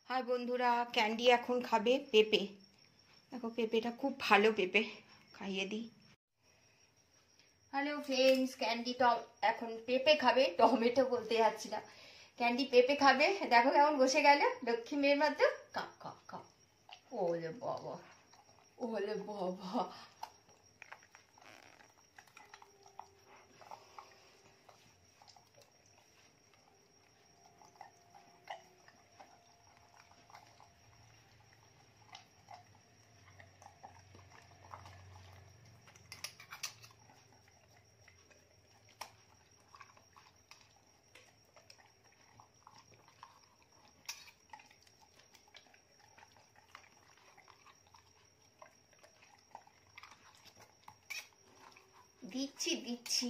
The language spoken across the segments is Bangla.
হাই বন্ধুরা, ক্যান্ডি এখন খাবে পেঁপে। দেখো পেঁপেটা খুব ভালো পেঁপে, খাইয়ে দিই। হ্যালো ফ্রেন্ডস, ক্যান্ডি এখন পেঁপে খাবে, টমেটো বলতে যাচ্ছি না। ক্যান্ডি পেঁপে খাবে, দেখো কেমন বসে গেল লক্ষ্মী মেয়ের মতো। Cup cup cup. ওলে বাবা, ওলে বাবা। দিচ্ছি দিচ্ছি।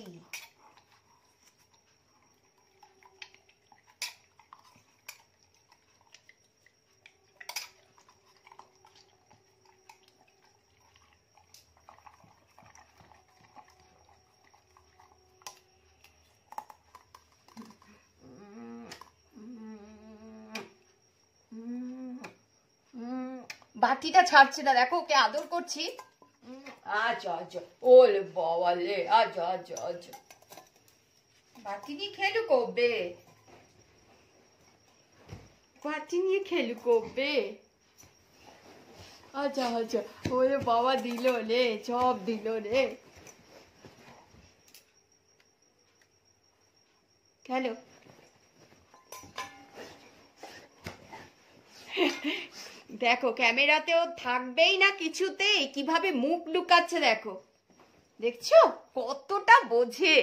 বাটিটা ছাড়ছে না, দেখো ওকে আদর করছি। আচ্ছা আচ্ছা, ওলে বাবা লে, আচ্ছা আচ্ছা আচ্ছা। বাটি নিয়ে খেলু কবে, বাটি নিয়ে খেলু কবে। আচ্ছা আচ্ছা, ওলে বাবা দিল রে, সব দিল রে। খেলো। দেখো ক্যামেরাতেও থাকবেই না কিছুতেই, কিভাবে মুখ লুকাচ্ছে দেখো, দেখছো কতটা বোঝে,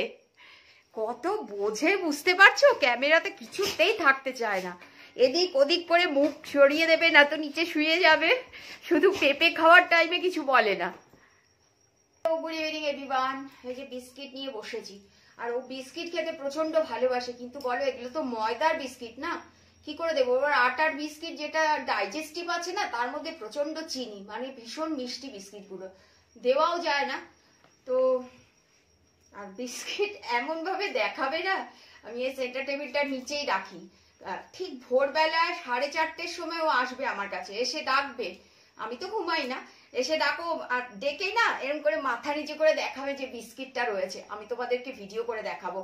কত বোঝে বুঝতে পারছো। ক্যামেরাতে কিছুতেই থাকতে চায় না, এদিক ওদিক করে মুখ সরিয়ে দেবে, না তো নিচে শুয়ে যাবে, শুধু পেঁপে খাওয়ার টাইমে কিছু বলে না। Good evening everyone. এই যে বিস্কিট নিয়ে বসেছি, আর ও বিস্কিট খেতে প্রচন্ড ভালোবাসে, কিন্তু বলো এগুলো তো ময়দার বিস্কিট না, কি করে দেবো। এবার আটার বিস্কিট যেটা ডাইজেস্টিভ আছে না, তার মধ্যে প্রচন্ড চিনি, মানে ভীষণ মিষ্টি বিস্কিট গুলো, দেওয়াও যায় না। তো আর বিস্কিট এমন ভাবে দেখাবে না, আমি এই সেন্টার টেবিলটার নিচেই রাখি। ঠিক ভোরবেলায় 4:30-র সময় ও আসবে আমার কাছে, এসে ডাকবে, আমি তো ঘুমাই না, এসে ডাকো, আর ডেকেই না এরকম করে মাথা নিচে করে দেখাবে যে বিস্কিটটা রয়েছে, আমি তোমাদেরকে ভিডিও করে দেখাবো।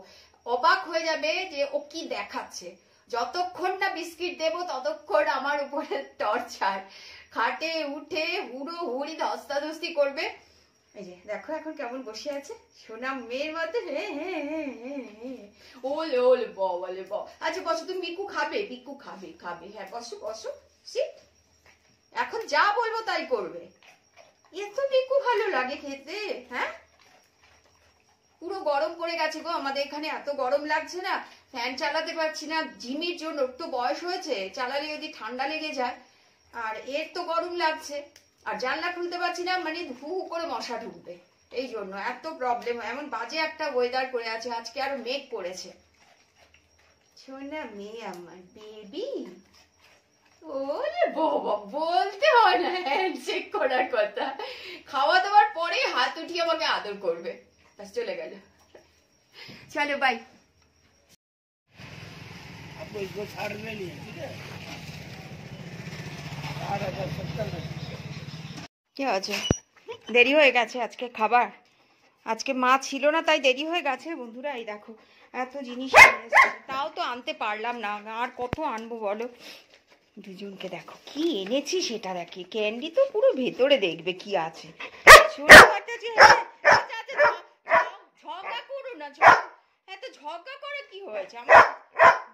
অবাক হয়ে যাবে যে ও কি দেখাচ্ছে। যতক্ষণ না বিস্কিট দেবো ততক্ষণ আমার উপরে টর্চার, খাটে উঠে হুড়ো হুড়ি ধস্তাধস্তি করবে। এই যে দেখো এখন কেমন বসে আছে সোনা মেয়ের মতো। ওলে ওলে বলে ব। আচ্ছা বসো, তুমি বিকু খাবে, বিকু খাবে খাবে, হ্যাঁ বসো বসো, সিট। এখন যা বলবো তাই করবে, এত বিকু ভালো লাগে খেতে। হ্যাঁ, পুরো গরম পড়ে গেছে গো আমাদের এখানে, এত গরম লাগছে না, ফ্যান চালাতে পারছি না জিমির জন্য, তো বয়স হয়েছে, চালালে যদি ঠান্ডা লেগে যায়, আর এর তো গরম লাগছে, আর জানলা খুলতে পারছি না, মানে হু হু করে মশা ঢুকবে, এই জন্য এত প্রবলেম। এমন বাজে একটা ওয়েদার করে আছে, আজকে আরো মেঘ পড়েছে। সোনা মেয়ে আমার বেবি, ওরে বাবা, বলতে হয় না হ্যান্ডশেক করার কথা, খাওয়া দাওয়ার পরে হাত উঠিয়ে আমাকে আদর করবে, ব্যাস চলে গেল। চলো বাই। কি আছে, দেরি হয়ে গেছে আজকে খাবার, আজকে মা ছিল না তাই দেরি হয়ে গেছে বন্ধুরা। এই দেখো এত জিনিস তাও তো আনতে পারলাম না, আর কত আনবো বলো। দুজনকে দেখো কি এনেছি সেটা দেখে, ক্যান্ডি তো পুরো ভেতরে দেখবে কি আছে। ঝগড়া করো না, এত ঝগড়া করে কি হয়েছে, আমার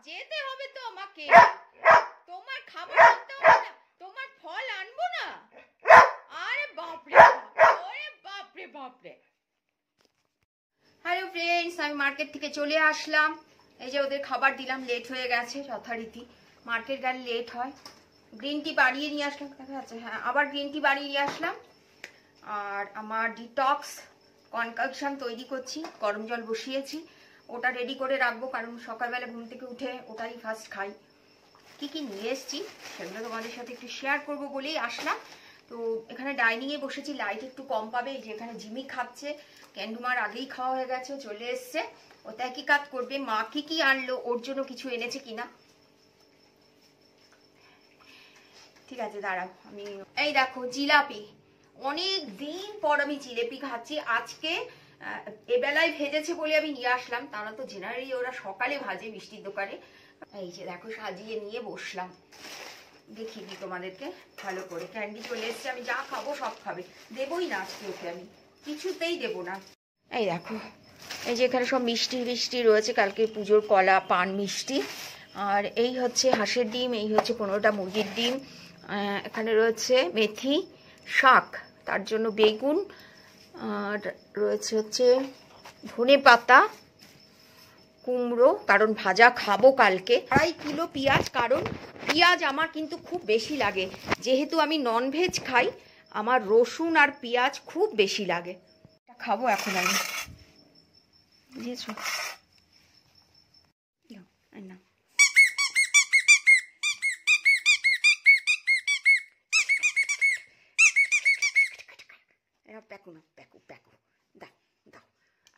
যেতে হবে তো আমাকে, তোমার খাবার আনতে হবে না, তোমার ফল আনবো না। আরে বাপরে, ওরে বাপরে বাপরে। হ্যালো ফ্রেন্ডস, আমি মার্কেট থেকে চলে আসলাম। এই যে ওদের খাবার দিলাম, লেট হয়ে গেছে যথারীতি, মার্কেট গেলে লেট হয়। গ্রিন টি বানিয়ে নিয়ে আসলাম, দেখা যাচ্ছে, হ্যাঁ আবার গ্রিন টি বানিয়ে নিয়ে আসলাম। আর আমার ডিটক্স কনকাকশন তৈরি করছি, গরম জল বসিয়েছি, ওটা রেডি করে রাখবো, কারণ সকালবেলা ঘুম থেকে উঠে ওটাই ফার্স্ট খাই। কি কি নিয়ে এসছি সেগুলো তোমাদের সাথে একটু শেয়ার করবো বলেই আসলাম। তো এখানে ডাইনিংয়ে বসেছি, লাইট একটু কম পাবে। এই যে এখানে জিমি খাচ্ছে, ক্যান্ডুমার আগেই খাওয়া হয়ে গেছে, চলে এসছে, ও একই কাজ করবে। মা কি কি আনলো, ওর জন্য কিছু এনেছে কিনা। ঠিক আছে দাঁড়াও, আমি এই দেখো জিলাপি, অনেক দিন পর আমি জিলেপি খাচ্ছি। আজকে এবেলায় ভেজেছে বলে আমি নিয়ে আসলাম, তারা তো জেনারেলি ওরা সকালে ভাজে মিষ্টির দোকানে। এই যে দেখো সাজিয়ে নিয়ে বসলাম, দেখিয়ে দিই তোমাদেরকে ভালো করে। ক্যান্ডি চলে এসছে, আমি যা খাবো সব খাবে, দেবই না আজকে ওকে, আমি কিছুতেই দেবো না। এই দেখো এই যে এখানে সব মিষ্টি মিষ্টি রয়েছে, কালকে পুজোর কলা পান মিষ্টি। আর এই হচ্ছে হাঁসের ডিম, এই হচ্ছে 15টা মুরগির ডিম। এখানে রয়েছে মেথি শাক, তার জন্য বেগুন, আর রয়েছে হচ্ছে ধনে পাতা, কুমড়ো, কারণ ভাজা খাবো কালকে। 2.5 কিলো পেঁয়াজ, কারণ পেঁয়াজ আমার কিন্তু খুব বেশি লাগে, যেহেতু আমি ননভেজ খাই, আমার রসুন আর পেঁয়াজ খুব বেশি লাগে। খাবো এখন আমি, বুঝেছো না? প্যাকু না, প্যাকু প্যাকু দাও দাও।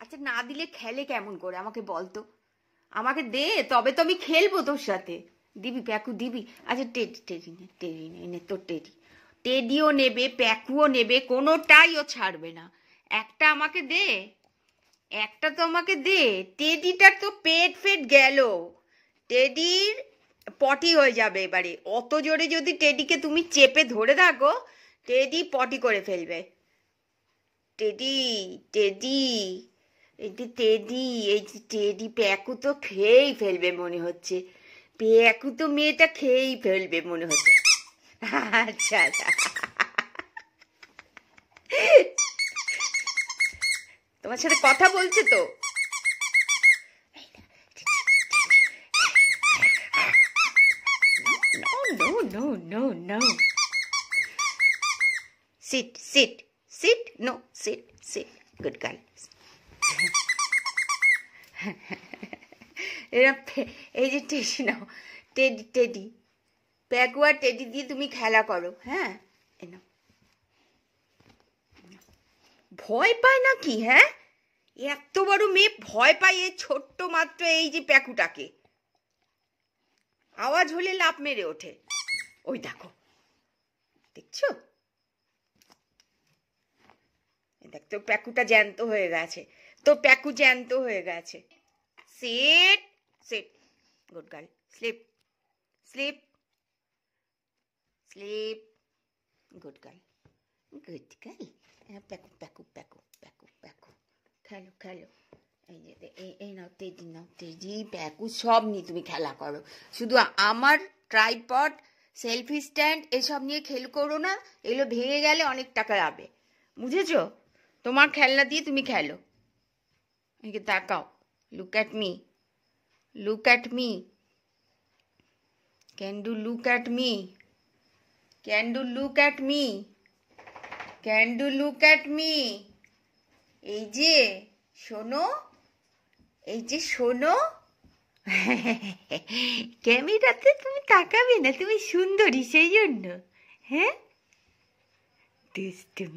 আচ্ছা না দিলে খেলে কেমন করে আমাকে বলতো, আমাকে দে তবে তো আমি খেলবো তোর সাথে। দিবি প্যাকু দিবি? আচ্ছা টেডি টেডি নে, টেডি নে, তোর টেডি। টেডিও নেবে, প্যাকুও নেবে, কোনোটাই ও ছাড়বে না। একটা আমাকে দে, একটা তো আমাকে দে। টেডিটার তো পেট ফেট গেল, টেডির পটি হয়ে যাবে এবারে। অত জোরে যদি টেডিকে তুমি চেপে ধরে থাকো, টেডি পটি করে ফেলবে। টেডি টেডি, এই যে টেডি, এই যে টেডি, প্যাকু তো খেয়েই ফেলবে মনে হচ্ছে, প্যাকু তো মেয়েটা খেয়েই ফেলবে মনে হচ্ছে। আচ্ছা আচ্ছা, তোমার সাথে কথা বলছে তো। No, no, no, no. Sit, sit, sit. No, sit, sit. Good girl. এই যে টেডি নাও, টেডি টেডি, প্যাকু আর টেডি দিয়ে তুমি খেলা করো। হ্যাঁ, ভয় পায় নাকি? হ্যাঁ, এত বড় মেয়ে ভয় পায় এই ছোট্ট মাত্র এই যে প্যাকুটাকে। আওয়াজ হলে লাফ মেরে ওঠে। ওই দেখো, দেখছো? দেখ তোর প্যাকুটা জ্যান্ত হয়ে গেছে, তোর প্যাকু জ্যান্ত হয়ে গেছে। Sit sit, good girl, sleep sleep sleep, good girl good girl. Paku Paku Paku Paku Paku, খেলো খেলো। এই যে এই নাও টেডি, নাও টেডি প্যাকু সব নিয়ে তুমি খেলা করো, শুধু আমার ট্রাইপড সেলফি স্ট্যান্ড এসব নিয়ে খেল করো না, এগুলো ভেঙে গেলে অনেক টাকা যাবে, বুঝেছো? তোমার খেলনা দিয়ে তুমি খেলো। এদিকে তাকাও, look at me, look at me, can do look at me, can do look at me, can do look at me. এই যে শোনো, এই যে শোনো, ক্যামেরাতে তুমি তাকাবে না, তুমি সুন্দরী সেই জন্য। হ্যাঁ, দুষ্টুমি।